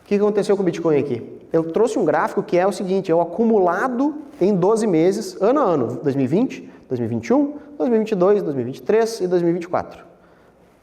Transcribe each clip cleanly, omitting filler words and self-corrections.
que aconteceu com o Bitcoin aqui? Eu trouxe um gráfico que é o seguinte, é o acumulado em 12 meses, ano a ano, 2020, 2021, 2022, 2023 e 2024.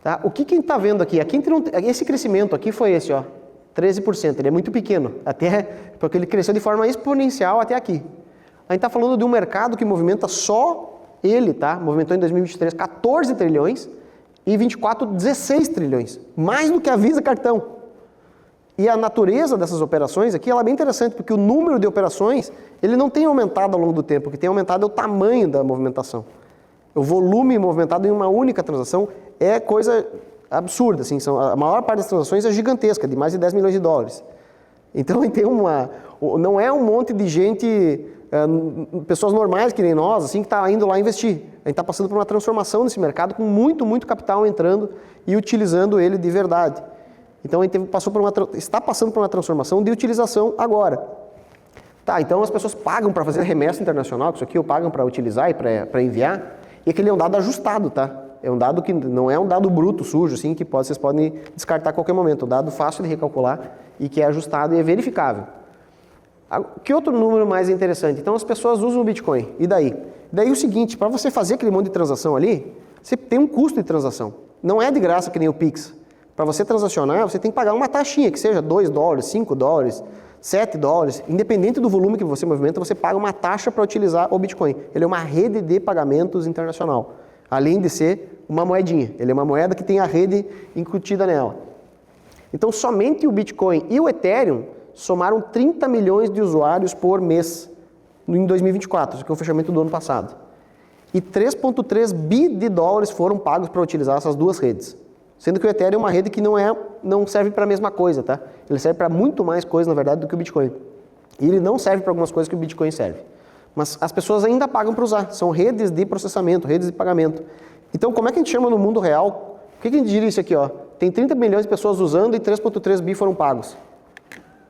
Tá? O que a gente está vendo aqui? Esse crescimento aqui foi esse, ó, 13%, ele é muito pequeno, até porque ele cresceu de forma exponencial até aqui. A gente está falando de um mercado que movimenta só ele, tá? Movimentou em 2023 14 trilhões e 24, 16 trilhões, mais do que a Visa Cartão. E a natureza dessas operações aqui ela é bem interessante, porque o número de operações ele não tem aumentado ao longo do tempo, o que tem aumentado é o tamanho da movimentação. O volume movimentado em uma única transação é coisa absurda, assim, a maior parte das transações é gigantesca, de mais de 10 milhões de dólares. Então tem não é um monte de gente, pessoas normais que nem nós, assim, que está indo lá investir. A gente está passando por uma transformação nesse mercado com muito, muito capital entrando e utilizando ele de verdade. Então a gente está passando por uma transformação de utilização agora. Tá, então as pessoas pagam para fazer remessa internacional, que isso aqui ou pagam para utilizar e para enviar, e aquele é um dado ajustado, tá? É um dado que não é um dado bruto, sujo, assim, que vocês podem descartar a qualquer momento. É um dado fácil de recalcular e que é ajustado e é verificável. Que outro número mais interessante? Então as pessoas usam o Bitcoin. E daí? Daí o seguinte, para você fazer aquele monte de transação ali, você tem um custo de transação. Não é de graça que nem o Pix. Para você transacionar, você tem que pagar uma taxinha, que seja $2, $5, $7. Independente do volume que você movimenta, você paga uma taxa para utilizar o Bitcoin. Ele é uma rede de pagamentos internacional. Além de ser uma moedinha. Ele é uma moeda que tem a rede incutida nela. Então, somente o Bitcoin e o Ethereum somaram 30 milhões de usuários por mês em 2024, que é o fechamento do ano passado. E 3,3 bi de dólares foram pagos para utilizar essas duas redes. Sendo que o Ethereum é uma rede que não serve para a mesma coisa, tá? Ele serve para muito mais coisa, na verdade, do que o Bitcoin. E ele não serve para algumas coisas que o Bitcoin serve. Mas as pessoas ainda pagam para usar. São redes de processamento, redes de pagamento. Então, como é que a gente chama no mundo real? O que a gente diria isso aqui, ó? Tem 30 milhões de pessoas usando e 3,3 bi foram pagos.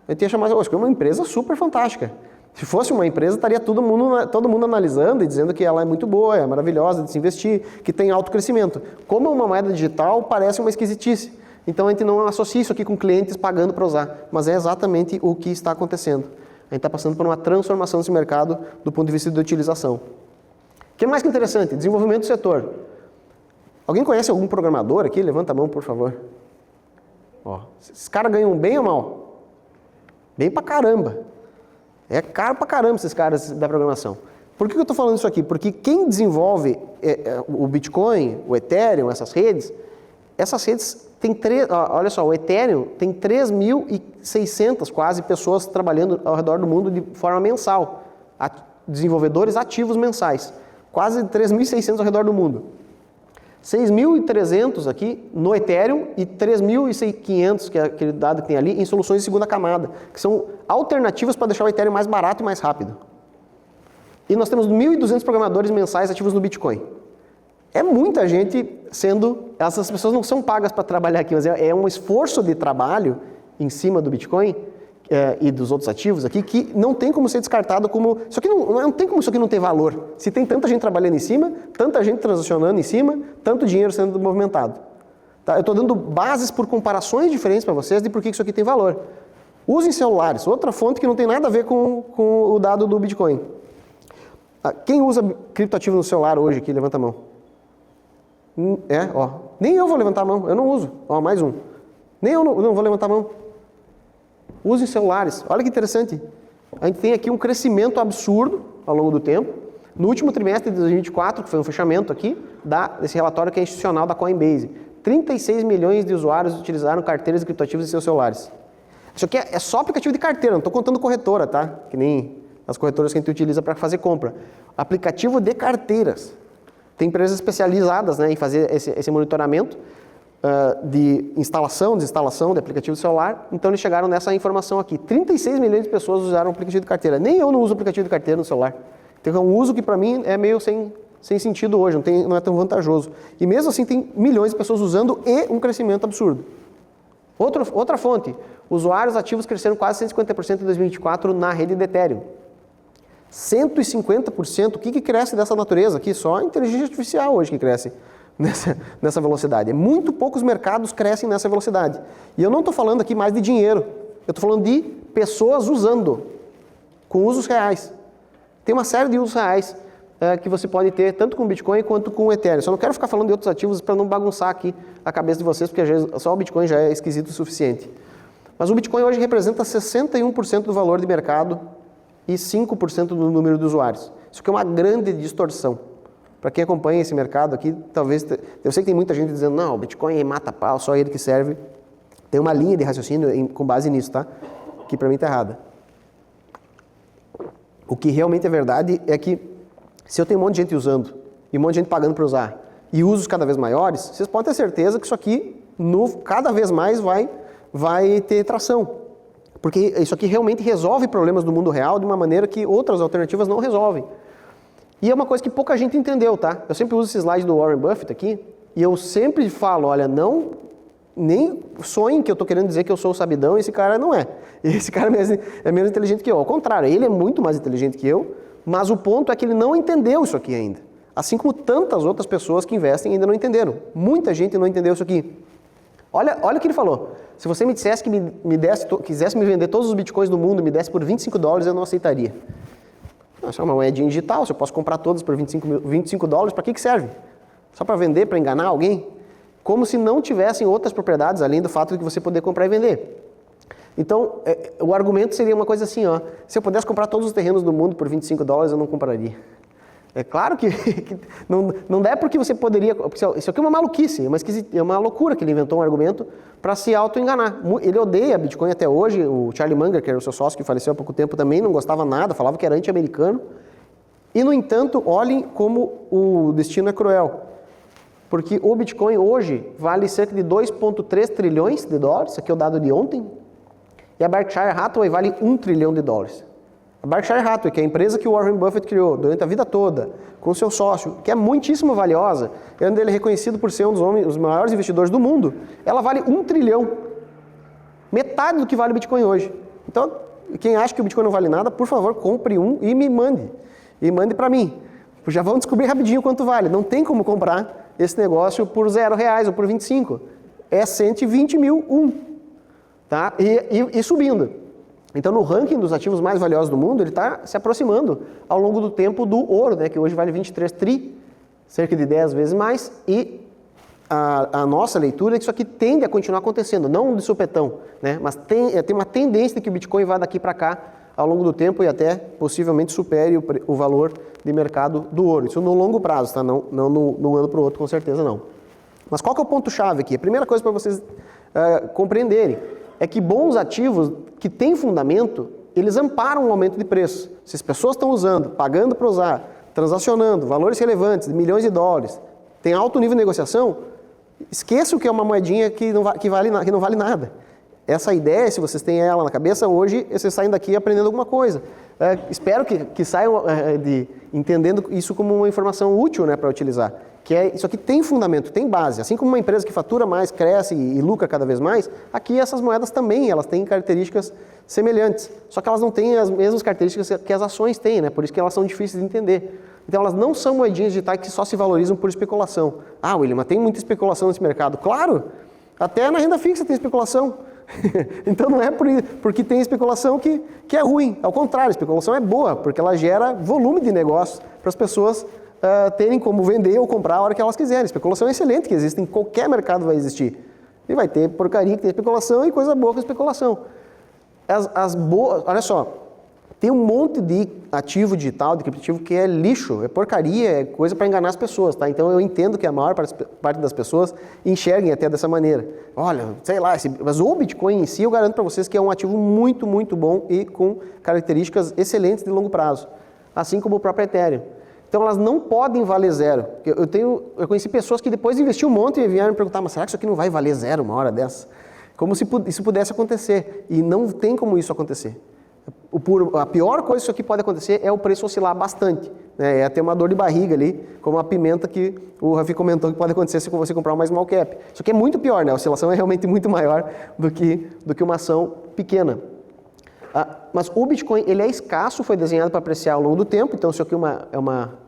A gente ia chamar, acho que é uma empresa super fantástica. Se fosse uma empresa, estaria todo mundo analisando e dizendo que ela é muito boa, é maravilhosa de se investir, que tem alto crescimento. Como é uma moeda digital, parece uma esquisitice. Então a gente não associa isso aqui com clientes pagando para usar, mas é exatamente o que está acontecendo. A gente está passando por uma transformação desse mercado do ponto de vista de utilização. O que é mais que interessante? Desenvolvimento do setor. Alguém conhece algum programador aqui? Levanta a mão, por favor. Ó, esses caras ganham bem ou mal? Bem pra caramba. É caro pra caramba esses caras da programação. Por que eu estou falando isso aqui? Porque quem desenvolve o Bitcoin, o Ethereum, essas redes tem olha só, o Ethereum tem 3.600 quase pessoas trabalhando ao redor do mundo de forma mensal. Desenvolvedores ativos mensais. Quase 3.600 ao redor do mundo. 6.300 aqui no Ethereum e 3.500, que é aquele dado que tem ali, em soluções de segunda camada, que são alternativas para deixar o Ethereum mais barato e mais rápido. E nós temos 1.200 programadores mensais ativos no Bitcoin. É muita gente essas pessoas não são pagas para trabalhar aqui, mas é um esforço de trabalho em cima do Bitcoin e dos outros ativos aqui, que não tem como ser descartado como... Isso aqui não tem como isso aqui não ter valor. Se tem tanta gente trabalhando em cima, tanta gente transacionando em cima, tanto dinheiro sendo movimentado. Tá? Eu estou dando bases por comparações diferentes para vocês de por que isso aqui tem valor. Usem celulares, outra fonte que não tem nada a ver com o dado do Bitcoin. Quem usa criptoativo no celular hoje aqui? Levanta a mão. Nem eu vou levantar a mão, eu não uso. Ó, mais um. Nem eu não vou levantar a mão. Usem celulares. Olha que interessante. A gente tem aqui um crescimento absurdo ao longo do tempo. No último trimestre de 2024, que foi um fechamento aqui, desse relatório que é institucional da Coinbase, 36 milhões de usuários utilizaram carteiras de criptoativos em seus celulares. Isso aqui é só aplicativo de carteira, não estou contando corretora, tá? Que nem as corretoras que a gente utiliza para fazer compra. Aplicativo de carteiras. Tem empresas especializadas, né, em fazer esse monitoramento de instalação, desinstalação de aplicativo de celular. Então eles chegaram nessa informação aqui. 36 milhões de pessoas usaram o aplicativo de carteira. Nem eu não uso aplicativo de carteira no celular. Então é um uso que para mim é meio sem sentido hoje, não é tão vantajoso. E mesmo assim tem milhões de pessoas usando e um crescimento absurdo. Outra fonte, usuários ativos cresceram quase 150% em 2024 na rede de Ethereum. 150%, o que cresce dessa natureza aqui? Só a inteligência artificial hoje que cresce nessa velocidade. Muito poucos mercados crescem nessa velocidade. E eu não estou falando aqui mais de dinheiro. Eu estou falando de pessoas usando, com usos reais. Tem uma série de usos reais que você pode ter, tanto com Bitcoin quanto com o Ethereum. Só não quero ficar falando de outros ativos para não bagunçar aqui a cabeça de vocês, porque às vezes só o Bitcoin já é esquisito o suficiente. Mas o Bitcoin hoje representa 61% do valor de mercado e 5% do número de usuários. Isso aqui é uma grande distorção. Para quem acompanha esse mercado aqui, talvez... Eu sei que tem muita gente dizendo, não, o Bitcoin mata pau, só ele que serve. Tem uma linha de raciocínio com base nisso, tá? Que para mim está errada. O que realmente é verdade é que se eu tenho um monte de gente usando e um monte de gente pagando para usar e usos cada vez maiores, vocês podem ter certeza que isso aqui cada vez mais vai ter tração. Porque isso aqui realmente resolve problemas do mundo real de uma maneira que outras alternativas não resolvem. E é uma coisa que pouca gente entendeu, tá? Eu sempre uso esse slide do Warren Buffett aqui e eu sempre falo, olha, nem sonhem que eu estou querendo dizer que eu sou o sabidão, esse cara não é. Esse cara é menos inteligente que eu. Ao contrário, ele é muito mais inteligente que eu, mas o ponto é que ele não entendeu isso aqui ainda. Assim como tantas outras pessoas que investem ainda não entenderam. Muita gente não entendeu isso aqui. Olha o que ele falou. Se você me dissesse que quisesse me vender todos os bitcoins do mundo, me desse por $25, eu não aceitaria. Isso é uma moedinha digital, se eu posso comprar todas por $25, para que serve? Só para vender, para enganar alguém? Como se não tivessem outras propriedades, além do fato de que você poder comprar e vender. Então, o argumento seria uma coisa assim, ó, se eu pudesse comprar todos os terrenos do mundo por $25, eu não compraria. É claro que não dá porque você poderia... Isso aqui é uma maluquice, é uma loucura que ele inventou um argumento para se auto-enganar. Ele odeia Bitcoin até hoje, o Charlie Munger, que era o seu sócio, que faleceu há pouco tempo também, não gostava nada, falava que era anti-americano. E, no entanto, olhem como o destino é cruel. Porque o Bitcoin hoje vale cerca de 2,3 trilhões de dólares, isso aqui é o dado de ontem, e a Berkshire Hathaway vale $1 trilhão. A Berkshire Hathaway, que é a empresa que o Warren Buffett criou durante a vida toda, com seu sócio, que é muitíssimo valiosa, ele é reconhecido por ser um dos maiores investidores do mundo, ela vale $1 trilhão. Metade do que vale o Bitcoin hoje. Então, quem acha que o Bitcoin não vale nada, por favor, compre um e me mande. E mande para mim. Já vamos descobrir rapidinho quanto vale. Não tem como comprar esse negócio por R$0 ou por 25. É 120 mil, tá? E subindo. Então, no ranking dos ativos mais valiosos do mundo, ele está se aproximando ao longo do tempo do ouro, né, que hoje vale 23 tri, cerca de 10 vezes mais, e a nossa leitura é que isso aqui tende a continuar acontecendo, não de supetão, né, mas tem uma tendência de que o Bitcoin vá daqui para cá ao longo do tempo e até possivelmente supere o valor de mercado do ouro. Isso no longo prazo, tá? Não no ano para o outro, com certeza não. Mas qual que é o ponto-chave aqui? A primeira coisa para vocês compreenderem é que bons ativos que têm fundamento, eles amparam o aumento de preço. Se as pessoas estão usando, pagando para usar, transacionando, valores relevantes de milhões de dólares, tem alto nível de negociação, esqueça o que é uma moedinha que não vale nada. Essa ideia, se vocês têm ela na cabeça, hoje vocês saem daqui aprendendo alguma coisa. Espero que saiam entendendo isso como uma informação útil, né, para utilizar. Isso aqui tem fundamento, tem base. Assim como uma empresa que fatura mais, cresce e lucra cada vez mais, aqui essas moedas também, elas têm características semelhantes. Só que elas não têm as mesmas características que as ações têm, né? Por isso que elas são difíceis de entender. Então elas não são moedinhas digitais que só se valorizam por especulação. Ah, William, mas tem muita especulação nesse mercado. Claro, até na renda fixa tem especulação. Então não é porque tem especulação que é ruim. Ao contrário, a especulação é boa, porque ela gera volume de negócio para as pessoas terem como vender ou comprar a hora que elas quiserem. A especulação é excelente, que existe em qualquer mercado vai existir. E vai ter porcaria que tem especulação e coisa boa com especulação. As boas, olha só, tem um monte de ativo digital, de criptoativo que é lixo, é porcaria, é coisa para enganar as pessoas, tá? Então eu entendo que a maior parte das pessoas enxerguem até dessa maneira. Olha, sei lá, mas o Bitcoin em si eu garanto para vocês que é um ativo muito, muito bom e com características excelentes de longo prazo, assim como o próprio Ethereum. Então elas não podem valer zero. Eu conheci pessoas que depois de investir um monte e vieram me perguntar, mas será que isso aqui não vai valer zero uma hora dessa? Como se isso pudesse acontecer. E não tem como isso acontecer. A pior coisa que isso aqui pode acontecer é o preço oscilar bastante. Né? É ter uma dor de barriga ali, como a pimenta que o Rafi comentou que pode acontecer se você comprar uma small cap. Isso aqui é muito pior, né? A oscilação é realmente muito maior do que uma ação pequena. Mas o Bitcoin ele é escasso, foi desenhado para apreciar ao longo do tempo, então isso aqui é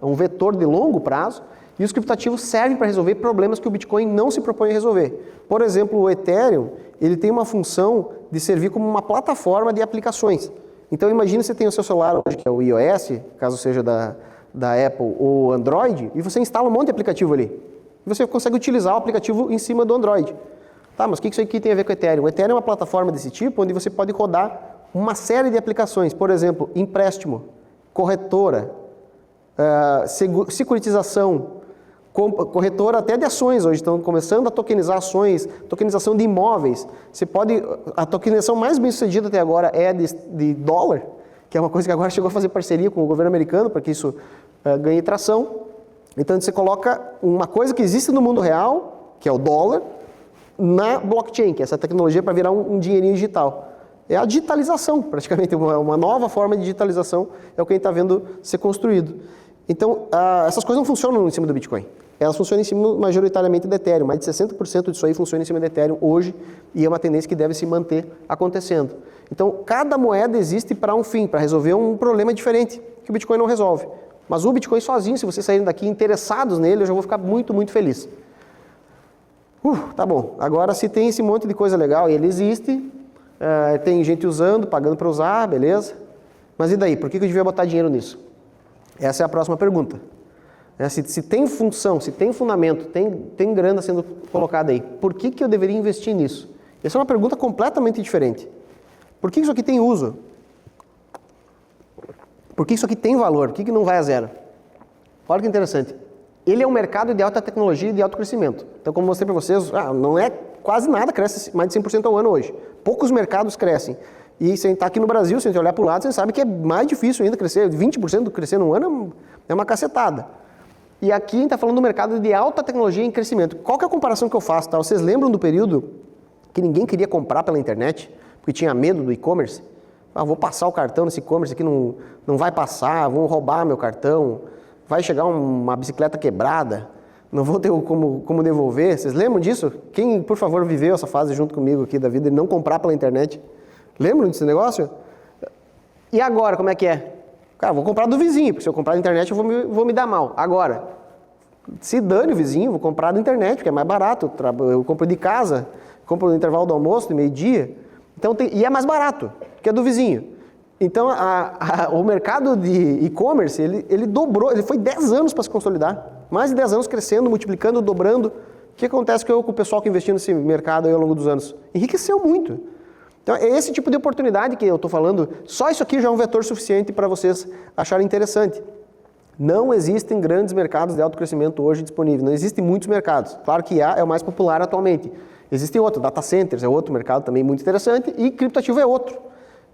um vetor de longo prazo, E os criptativos servem para resolver problemas que o Bitcoin não se propõe a resolver. Por exemplo, o Ethereum, ele tem uma função de servir como uma plataforma de aplicações. Então imagine você tem o seu celular hoje, que é o iOS, caso seja da Apple ou Android, e você instala um monte de aplicativo ali. E você consegue utilizar o aplicativo em cima do Android. Tá, mas o que isso aqui tem a ver com o Ethereum? O Ethereum é uma plataforma desse tipo, onde você pode rodar uma série de aplicações. Por exemplo, empréstimo, corretora, securitização, corretora até de ações hoje, estão começando a tokenizar ações, tokenização de imóveis. A tokenização mais bem sucedida até agora é de dólar, que é uma coisa que agora chegou a fazer parceria com o governo americano para que isso ganhe tração. Então você coloca uma coisa que existe no mundo real, que é o dólar, na blockchain, que é essa tecnologia para virar um dinheirinho digital. É a digitalização, praticamente, uma nova forma de digitalização é o que a gente está vendo ser construído. Então, essas coisas não funcionam em cima do Bitcoin. Elas funcionam em cima, majoritariamente, do Ethereum. Mais de 60% disso aí funciona em cima do Ethereum hoje e é uma tendência que deve se manter acontecendo. Então, cada moeda existe para um fim, para resolver um problema diferente, que o Bitcoin não resolve. Mas o Bitcoin sozinho, se vocês saírem daqui interessados nele, eu já vou ficar muito, muito feliz. Tá bom. Agora, se tem esse monte de coisa legal e ele existe, tem gente usando, pagando para usar, beleza. Mas e daí? Por que eu devia botar dinheiro nisso? Essa é a próxima pergunta. Se tem função, se tem fundamento, tem grana sendo colocada aí, por que eu deveria investir nisso? Essa é uma pergunta completamente diferente. Por que isso aqui tem uso? Por que isso aqui tem valor? Por que não vai a zero? Olha que interessante. Ele é um mercado de alta tecnologia e de alto crescimento. Então, como eu mostrei para vocês, não é quase nada, cresce mais de 100% ao ano hoje. Poucos mercados crescem. E se a gente está aqui no Brasil, se a gente olhar para o lado, você sabe que é mais difícil ainda crescer. 20% crescer num ano é uma cacetada. E aqui a gente está falando do mercado de alta tecnologia em crescimento. Qual que é a comparação que eu faço? Tá? Vocês lembram do período que ninguém queria comprar pela internet, porque tinha medo do e-commerce? Vou passar o cartão nesse e-commerce aqui, não vai passar, vão roubar meu cartão, vai chegar uma bicicleta quebrada, não vou ter como devolver. Vocês lembram disso? Quem, por favor, viveu essa fase junto comigo aqui da vida de não comprar pela internet? Lembram desse negócio? E agora, como é que é? Cara, vou comprar do vizinho, porque se eu comprar na internet eu vou me dar mal. Agora, se dane o vizinho, vou comprar da internet, porque é mais barato. Eu compro de casa, compro no intervalo do almoço, de meio-dia. Então, e é mais barato, que é do vizinho. Então, o mercado de e-commerce, ele dobrou, ele foi 10 anos para se consolidar. Mais de 10 anos crescendo, multiplicando, dobrando. O que acontece com o pessoal que investiu nesse mercado aí ao longo dos anos? Enriqueceu muito. Então, é esse tipo de oportunidade que eu estou falando. Só isso aqui já é um vetor suficiente para vocês acharem interessante. Não existem grandes mercados de alto crescimento hoje disponíveis. Não existem muitos mercados. Claro que IA é o mais popular atualmente. Existem outros. Data centers é outro mercado também muito interessante e criptativo é outro.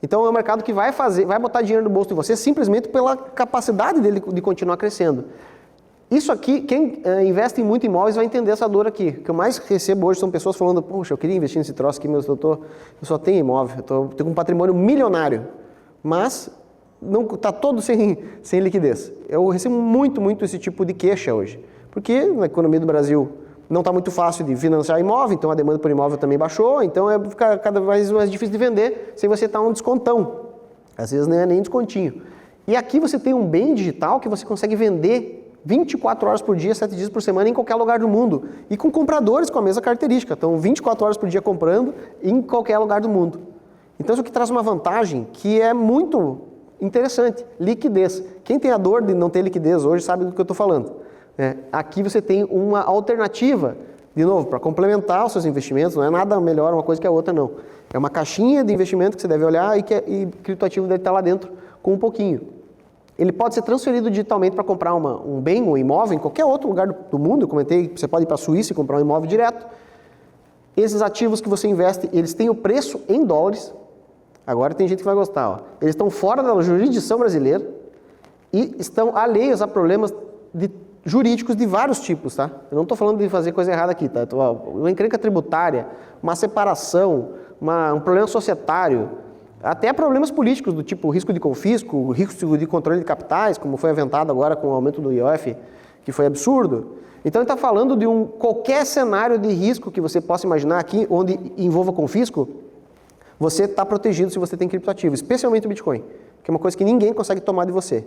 Então é um mercado que vai botar dinheiro no bolso de você simplesmente pela capacidade dele de continuar crescendo. Isso aqui, quem investe muito em imóveis vai entender essa dor aqui. O que eu mais recebo hoje são pessoas falando, poxa, eu queria investir nesse troço aqui, mas eu só tenho imóvel, eu tenho um patrimônio milionário, mas está todo sem liquidez. Eu recebo muito, muito esse tipo de queixa hoje, porque na economia do Brasil não está muito fácil de financiar imóvel, então a demanda por imóvel também baixou, então fica cada vez mais difícil de vender sem você estar um descontão. Às vezes não é nem descontinho. E aqui você tem um bem digital que você consegue vender 24 horas por dia, 7 dias por semana em qualquer lugar do mundo. E com compradores com a mesma característica. Então, 24 horas por dia comprando em qualquer lugar do mundo. Então, isso aqui traz uma vantagem que é muito interessante. Liquidez. Quem tem a dor de não ter liquidez hoje sabe do que eu estou falando. Aqui você tem uma alternativa, de novo, para complementar os seus investimentos. Não é nada melhor uma coisa que a outra, não. É uma caixinha de investimento que você deve olhar e criptoativo deve estar lá dentro com um pouquinho. Ele pode ser transferido digitalmente para comprar um bem, um imóvel, em qualquer outro lugar do mundo. Eu comentei, você pode ir para a Suíça e comprar um imóvel direto. Esses ativos que você investe, eles têm o preço em dólares. Agora tem gente que vai gostar. Ó. Eles estão fora da jurisdição brasileira e estão alheios a problemas jurídicos de vários tipos. Tá? Eu não estou falando de fazer coisa errada aqui. Tá? Uma encrenca tributária, uma separação, um problema societário, até problemas políticos do tipo risco de confisco, risco de controle de capitais, como foi aventado agora com o aumento do IOF, que foi absurdo. Então ele está falando de qualquer cenário de risco que você possa imaginar aqui, onde envolva confisco, você está protegido se você tem criptoativo, especialmente o Bitcoin, que é uma coisa que ninguém consegue tomar de você.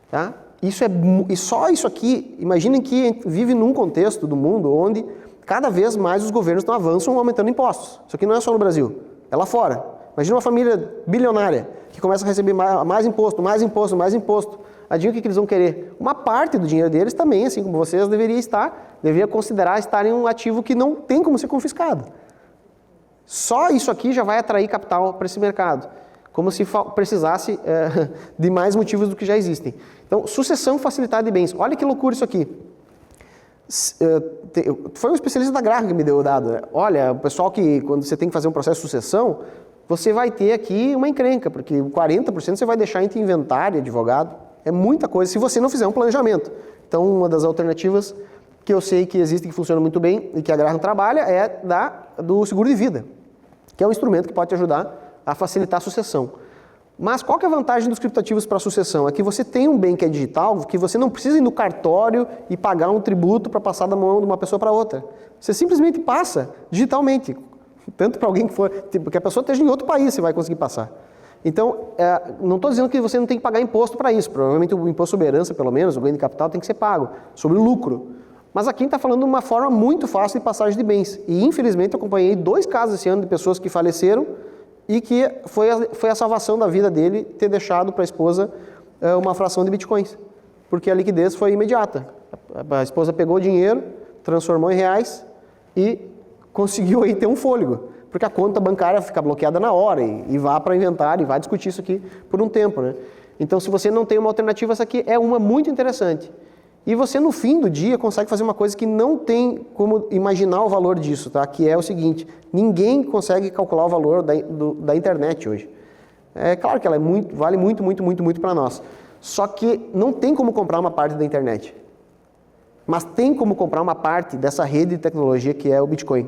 Tá? E só isso aqui, imaginem que vive num contexto do mundo onde cada vez mais os governos não avançam aumentando impostos. Isso aqui não é só no Brasil, é lá fora. Imagina uma família bilionária que começa a receber mais imposto, mais imposto, mais imposto. Adivinha o que eles vão querer? Uma parte do dinheiro deles também, assim como vocês, deveria considerar estar em um ativo que não tem como ser confiscado. Só isso aqui já vai atrair capital para esse mercado, como se precisasse de mais motivos do que já existem. Então, sucessão facilitada de bens. Olha que loucura isso aqui. Foi um especialista da Graham que me deu o dado. Olha, o pessoal que quando você tem que fazer um processo de sucessão, você vai ter aqui uma encrenca, porque 40% você vai deixar entre inventário e advogado. É muita coisa se você não fizer um planejamento. Então, uma das alternativas que eu sei que existe, que funciona muito bem e que a Graham trabalha é do seguro de vida, que é um instrumento que pode te ajudar a facilitar a sucessão. Mas qual que é a vantagem dos criptativos para a sucessão? É que você tem um bem que é digital, que você não precisa ir no cartório e pagar um tributo para passar da mão de uma pessoa para outra. Você simplesmente passa digitalmente. Tanto para alguém que a pessoa esteja em outro país, você vai conseguir passar. Então, não estou dizendo que você não tem que pagar imposto para isso. Provavelmente o imposto sobre herança, pelo menos, o ganho de capital tem que ser pago, sobre o lucro. Mas aqui está falando de uma forma muito fácil de passagem de bens. E, infelizmente, eu acompanhei 2 casos esse ano de pessoas que faleceram e que foi a salvação da vida dele ter deixado para a esposa uma fração de bitcoins. Porque a liquidez foi imediata. A esposa pegou o dinheiro, transformou em reais e conseguiu aí ter um fôlego. Porque a conta bancária fica bloqueada na hora e vá para inventário e vai discutir isso aqui por um tempo, né? Então, se você não tem uma alternativa, essa aqui é uma muito interessante. E você, no fim do dia, consegue fazer uma coisa que não tem como imaginar o valor disso, tá? Que é o seguinte, ninguém consegue calcular o valor da internet hoje. É claro que ela vale muito para nós. Só que não tem como comprar uma parte da internet. Mas tem como comprar uma parte dessa rede de tecnologia que é o Bitcoin,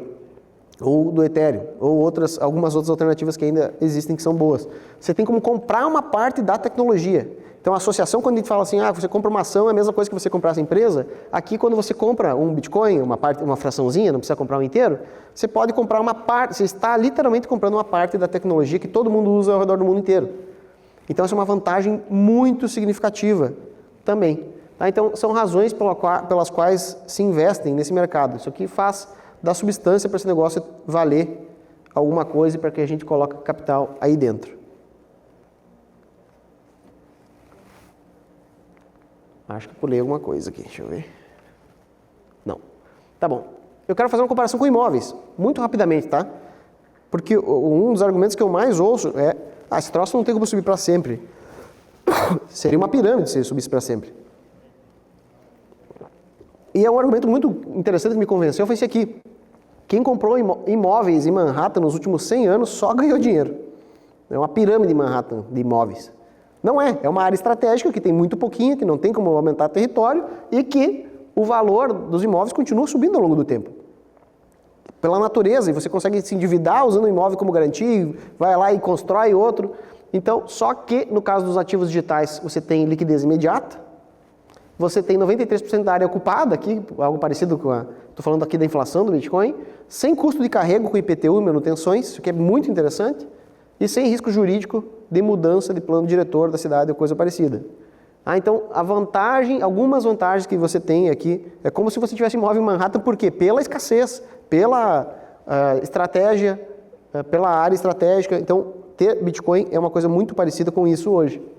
ou do Ethereum, ou algumas outras alternativas que ainda existem que são boas. Você tem como comprar uma parte da tecnologia. Então a associação, quando a gente fala assim, você compra uma ação, é a mesma coisa que você comprar essa empresa. Aqui, quando você compra um Bitcoin, uma fraçãozinha, não precisa comprar um inteiro, você pode comprar uma parte, você está literalmente comprando uma parte da tecnologia que todo mundo usa ao redor do mundo inteiro. Então essa é uma vantagem muito significativa também. Tá? Então são razões pelas quais se investem nesse mercado. Isso aqui dá substância para esse negócio valer alguma coisa para que a gente coloque capital aí dentro. Acho que pulei alguma coisa aqui, deixa eu ver. Não. Tá bom. Eu quero fazer uma comparação com imóveis, muito rapidamente, tá? Porque um dos argumentos que eu mais ouço é, esse troço não tem como subir para sempre. Seria uma pirâmide se ele subisse para sempre. E é um argumento muito interessante que me convenceu, foi esse aqui. Quem comprou imóveis em Manhattan nos últimos 100 anos só ganhou dinheiro. É uma pirâmide em Manhattan de imóveis. Não é uma área estratégica que tem muito pouquinho, que não tem como aumentar território e que o valor dos imóveis continua subindo ao longo do tempo. Pela natureza, e você consegue se endividar usando o imóvel como garantia, vai lá e constrói outro. Então, só que no caso dos ativos digitais, você tem liquidez imediata, você tem 93% da área ocupada, aqui, algo parecido com estou falando aqui da inflação do Bitcoin, sem custo de carrego com IPTU e manutenções, isso que é muito interessante, e sem risco jurídico de mudança de plano diretor da cidade ou coisa parecida. Então, algumas vantagens que você tem aqui, é como se você tivesse imóvel em Manhattan, por quê? Pela escassez, pela estratégia, pela área estratégica. Então, ter Bitcoin é uma coisa muito parecida com isso hoje.